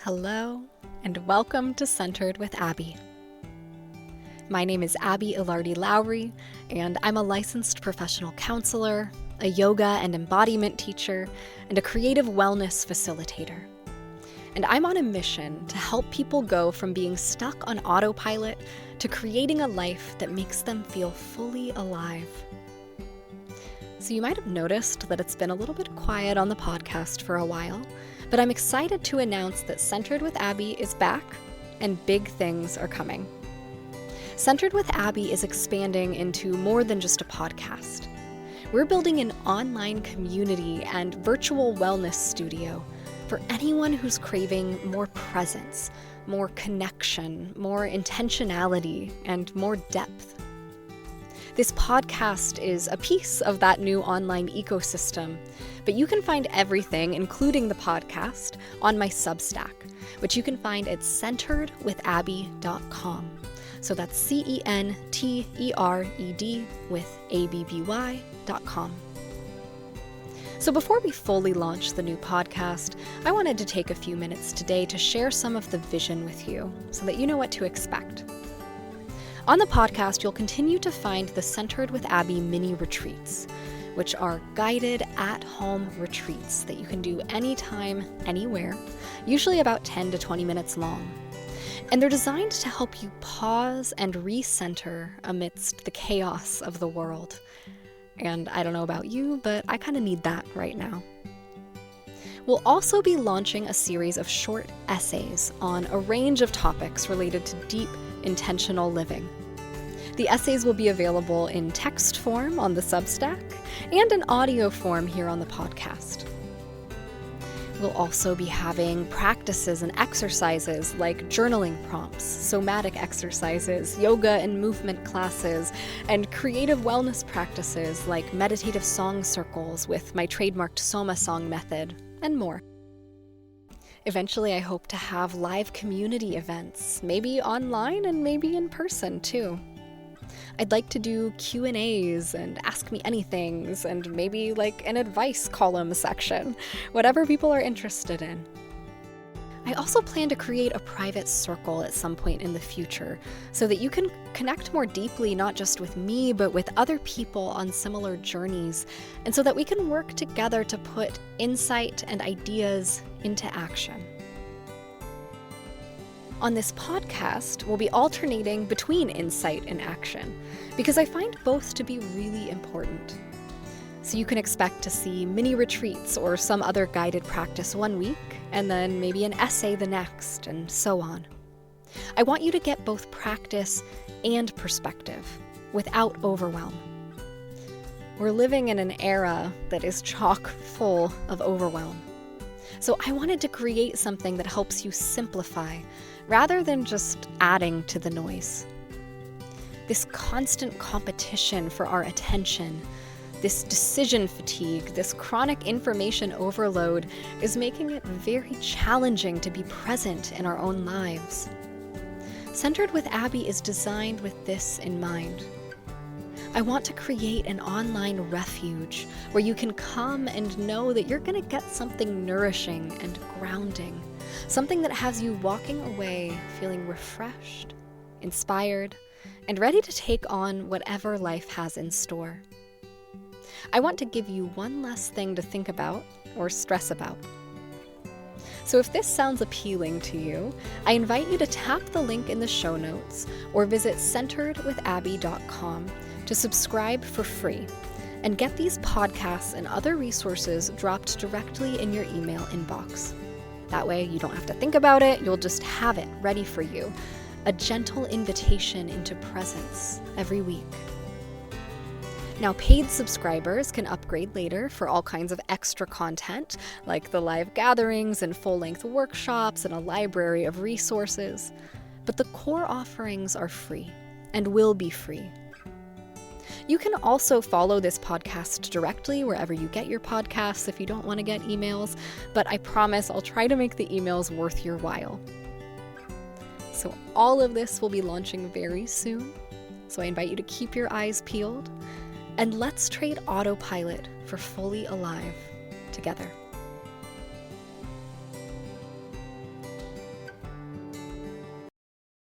Hello, and welcome to Centered with Abby. My name is Abby Ilardi Lowry, and I'm a licensed professional counselor, a yoga and embodiment teacher, and a creative wellness facilitator. And I'm on a mission to help people go from being stuck on autopilot to creating a life that makes them feel fully alive. So you might have noticed that it's been a little bit quiet on the podcast for a while, but I'm excited to announce that Centered with Abby is back, and big things are coming. Centered with Abby is expanding into more than just a podcast. We're building an online community and virtual wellness studio for anyone who's craving more presence, more connection, more intentionality, and more depth. This podcast is a piece of that new online ecosystem, but you can find everything, including the podcast, on my Substack, which you can find at centeredwithabby.com. So that's CENTERED with ABBY.com. So before we fully launch the new podcast, I wanted to take a few minutes today to share some of the vision with you so that you know what to expect. On the podcast, you'll continue to find the Centered with Abby mini retreats, which are guided at-home retreats that you can do anytime, anywhere, usually about 10 to 20 minutes long. And they're designed to help you pause and recenter amidst the chaos of the world. And I don't know about you, but I kind of need that right now. We'll also be launching a series of short essays on a range of topics related to deep, intentional living. The essays will be available in text form on the Substack and in audio form here on the podcast. We'll also be having practices and exercises like journaling prompts, somatic exercises, yoga and movement classes, and creative wellness practices like meditative song circles with my trademarked SomaSong method, and more. Eventually, I hope to have live community events, maybe online and maybe in person too. I'd like to do Q&As and ask me anythings and maybe like an advice column section, whatever people are interested in. I also plan to create a private circle at some point in the future so that you can connect more deeply not just with me but with other people on similar journeys, and so that we can work together to put insight and ideas into action. On this podcast, we'll be alternating between insight and action because I find both to be really important. So you can expect to see mini retreats or some other guided practice one week, and then maybe an essay the next, and so on. I want you to get both practice and perspective without overwhelm. We're living in an era that is chock full of overwhelm. So I wanted to create something that helps you simplify rather than just adding to the noise. This constant competition for our attention, this decision fatigue, this chronic information overload is making it very challenging to be present in our own lives. Centered with Abby is designed with this in mind. I want to create an online refuge where you can come and know that you're going to get something nourishing and grounding, something that has you walking away feeling refreshed, inspired, and ready to take on whatever life has in store. I want to give you one less thing to think about or stress about. So if this sounds appealing to you, I invite you to tap the link in the show notes or visit centeredwithabby.com to subscribe for free and get these podcasts and other resources dropped directly in your email inbox. That way you don't have to think about it, you'll just have it ready for you. A gentle invitation into presence every week. Now, paid subscribers can upgrade later for all kinds of extra content, like the live gatherings and full-length workshops and a library of resources. But the core offerings are free and will be free. You can also follow this podcast directly wherever you get your podcasts if you don't want to get emails, but I promise I'll try to make the emails worth your while. So all of this will be launching very soon, so I invite you to keep your eyes peeled, and let's trade autopilot for fully alive together.